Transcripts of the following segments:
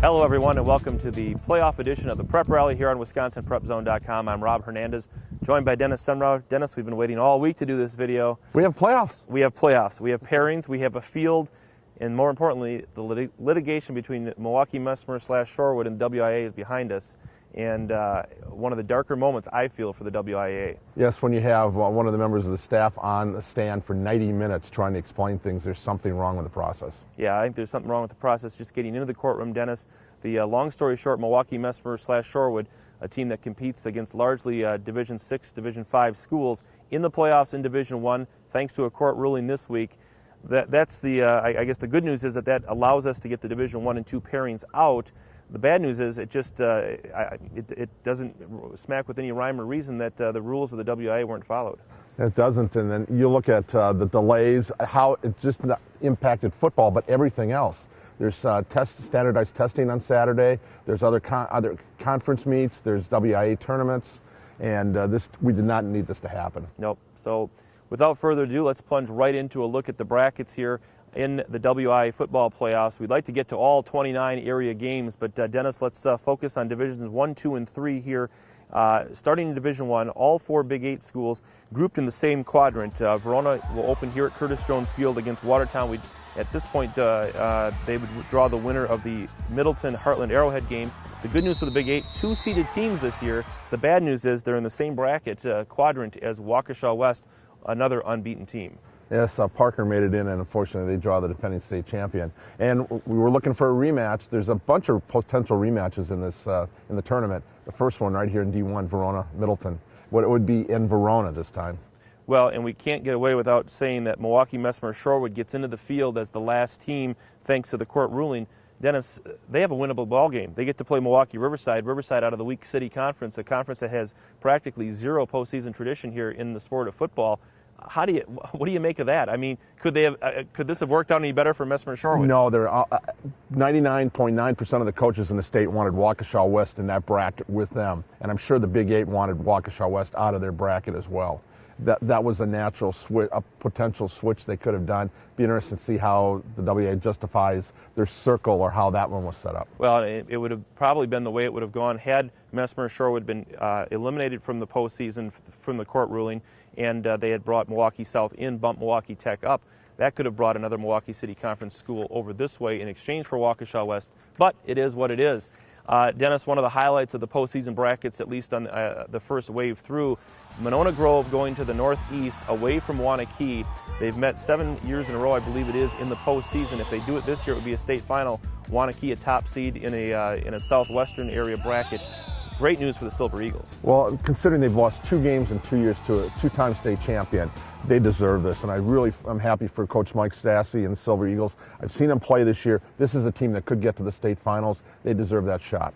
Hello everyone and welcome to the playoff edition of the Prep Rally here on madison.com. I'm Rob Hernandez, joined by Dennis Semrau. Dennis, we've been waiting all week to do this video. We have playoffs. We have playoffs. We have pairings. We have a field. And more importantly, the litigation between Milwaukee Mesmer / Shorewood and WIA is behind us. And one of the darker moments, I feel, for the WIA. Yes, when you have one of the members of the staff on the stand for 90 minutes trying to explain things, there's something wrong with the process. Yeah, I think there's something wrong with the process. Just getting into the courtroom, Dennis. The long story short, Milwaukee Mesmer / Shorewood, a team that competes against largely Division 6, Division 5 schools in the playoffs in Division 1, thanks to a court ruling this week. That's the, I guess the good news is that allows us to get the Division 1 and 2 pairings out. The bad news is it just it doesn't smack with any rhyme or reason that the rules of the WIA weren't followed. It doesn't, and then you look at the delays, how it just not impacted football, but everything else. There's standardized testing on Saturday. There's other conference meets. There's WIA tournaments, and we did not need this to happen. Nope. So, without further ado, let's plunge right into a look at the brackets here in the WIA football playoffs. We'd like to get to all 29 area games, but Dennis, let's focus on Divisions 1, 2, and 3 here. Starting in Division 1, all 4 Big 8 schools grouped in the same quadrant. Verona will open here at Curtis Jones Field against Watertown. At this point, they would draw the winner of the Middleton-Heartland Arrowhead game. The good news for the Big 8, 2 seeded teams this year. The bad news is they're in the same bracket quadrant as Waukesha West, another unbeaten team. Yes, Parker made it in, and unfortunately they draw the defending state champion. And we were looking for a rematch. There's a bunch of potential rematches in this in the tournament. The first one right here in D1, Verona, Middleton. What it would be in Verona this time. Well, and we can't get away without saying that Milwaukee Mesmer Shorewood gets into the field as the last team thanks to the court ruling. Dennis, they have a winnable ball game. They get to play Milwaukee Riverside out of the Week City Conference, a conference that has practically zero postseason tradition here in the sport of football. What do you make of that? I mean, could this have worked out any better for Mesmer Shorewood? No, 99.9% of the coaches in the state wanted Waukesha West in that bracket with them, and I'm sure the Big 8 wanted Waukesha West out of their bracket as well. That was a natural switch, a potential switch they could have done. Be interesting to see how the WA justifies their circle or how that one was set up. Well, it would have probably been the way it would have gone had Mesmer Shorewood been eliminated from the postseason from the court ruling, and they had brought Milwaukee South in, bumped Milwaukee Tech up. That could have brought another Milwaukee City Conference school over this way in exchange for Waukesha West, but it is what it is. Dennis, one of the highlights of the postseason brackets, at least on the first wave through, Monona Grove going to the northeast away from Waunakee. They've met 7 years in a row, I believe it is, in the postseason. If they do it this year, it would be a state final. Waunakee a top seed in a southwestern area bracket. Great news for the Silver Eagles. Well, considering they've lost 2 games in 2 years to a 2-time state champion, they deserve this. And I'm happy for Coach Mike Stassi and the Silver Eagles. I've seen them play this year. This is a team that could get to the state finals. They deserve that shot.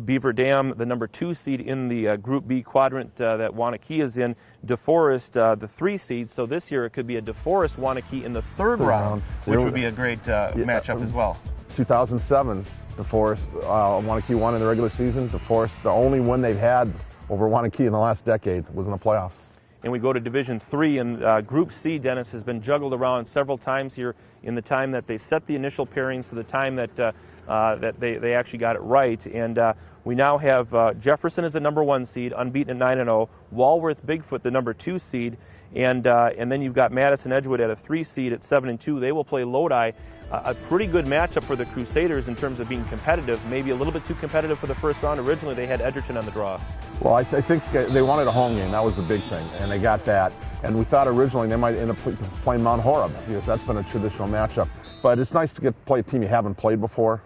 Beaver Dam, the number 2 seed in the Group B quadrant that Waunakee is in. DeForest, the 3 seed. So this year it could be a DeForest Waunakee in the third round, which would be a great matchup as well. 2007, DeForest, Waunakee won in the regular season. DeForest, the only win they've had over Waunakee in the last decade was in the playoffs. And we go to Division 3, and Group C, Dennis, has been juggled around several times here in the time that they set the initial pairings to the time that they actually got it right. And we now have Jefferson as the number 1 seed, unbeaten at 9-0. Walworth Bigfoot, the number 2 seed. And then you've got Madison Edgewood at a 3 seed at 7-2. They will play Lodi. A pretty good matchup for the Crusaders in terms of being competitive, maybe a little bit too competitive for the first round. Originally, they had Edgerton on the draw. Well, I think they wanted a home game. That was the big thing, and they got that. And we thought originally they might end up playing Mount Horeb because that's been a traditional matchup. But it's nice to play a team you haven't played before.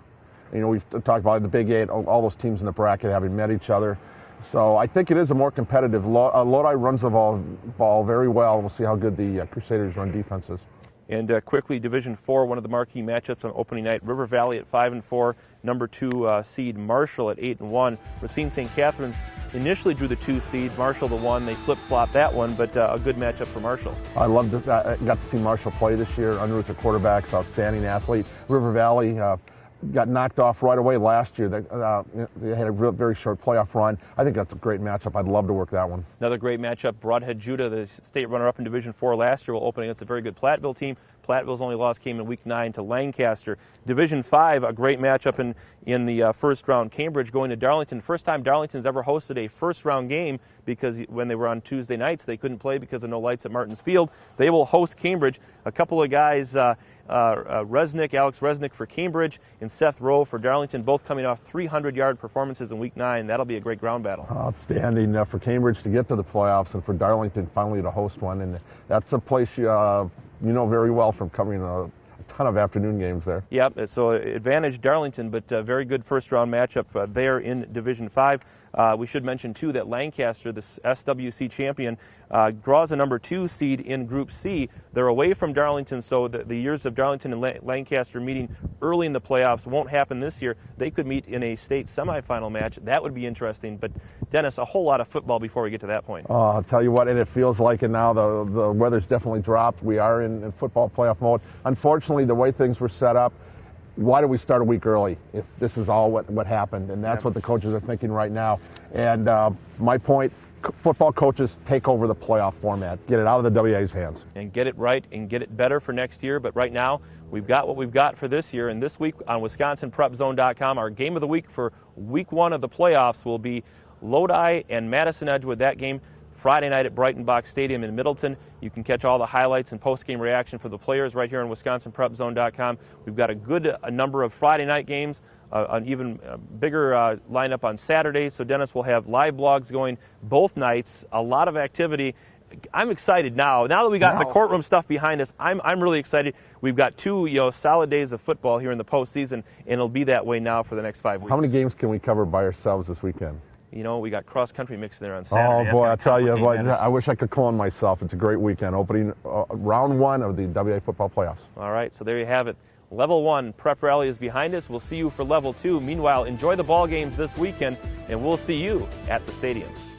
You know, we've talked about the Big 8, all those teams in the bracket having met each other. So I think it is a more competitive. Lodi runs the ball very well. We'll see how good the Crusaders run defense is. And quickly, Division 4, one of the marquee matchups on opening night. River Valley at 5-4, number 2 seed Marshall at 8-1. Racine St. Catherine's initially drew the 2 seed, Marshall the 1. They flip-flopped that one, but a good matchup for Marshall. I got to see Marshall play this year. Underwood's a quarterback, outstanding athlete. River Valley got knocked off right away last year. They had a very short playoff run. I think that's a great matchup. I'd love to work that one. Another great matchup. Broadhead Judah, the state runner-up in Division 4 last year, will open against a very good Platteville team. Platteville's only loss came in Week 9 to Lancaster. Division 5, a great matchup in the first round. Cambridge going to Darlington. First time Darlington's ever hosted a first-round game, because when they were on Tuesday nights, they couldn't play because of no lights at Martins Field. They will host Cambridge. A couple of guys, Alex Resnick for Cambridge and Seth Rowe for Darlington, both coming off 300-yard performances in Week 9. That'll be a great ground battle. Outstanding for Cambridge to get to the playoffs and for Darlington finally to host one. And that's a place you know very well from covering a ton of afternoon games there. Yep, so advantage Darlington, but very good first-round matchup there in Division 5. We should mention, too, that Lancaster, the SWC champion, draws a number 2 seed in Group C. They're away from Darlington, so the years of Darlington and Lancaster meeting early in the playoffs won't happen this year. They could meet in a state semifinal match. That would be interesting. But, Dennis, a whole lot of football before we get to that point. I'll tell you what, and it feels like it now. The weather's definitely dropped. We are in football playoff mode. Unfortunately, the way things were set up, why did we start a week early if this is all what happened? And that's what the coaches are thinking right now. And my point, football coaches take over the playoff format. Get it out of the WA's hands. And get it right and get it better for next year. But right now, we've got what we've got for this year. And this week on wisconsinprepzone.com, our game of the week for Week 1 of the playoffs will be Lodi and Madison Edgewood. That game Friday night at Breitenbach Stadium in Middleton. You can catch all the highlights and post-game reaction for the players right here on wisconsinprepzone.com. We've got a good number of Friday night games, an even bigger lineup on Saturday. So, Dennis, will have live blogs going both nights, a lot of activity. I'm excited now. Now that we got the courtroom stuff behind us, I'm really excited. We've got 2 solid days of football here in the postseason, and it'll be that way now for the next 5 weeks. How many games can we cover by ourselves this weekend? We got cross-country mixed there on Saturday. Oh, boy, I tell you what, I wish I could clone myself. It's a great weekend, opening round 1 of the WA football playoffs. All right, so there you have it. Level 1 prep rally is behind us. We'll see you for Level 2. Meanwhile, enjoy the ball games this weekend, and we'll see you at the stadiums.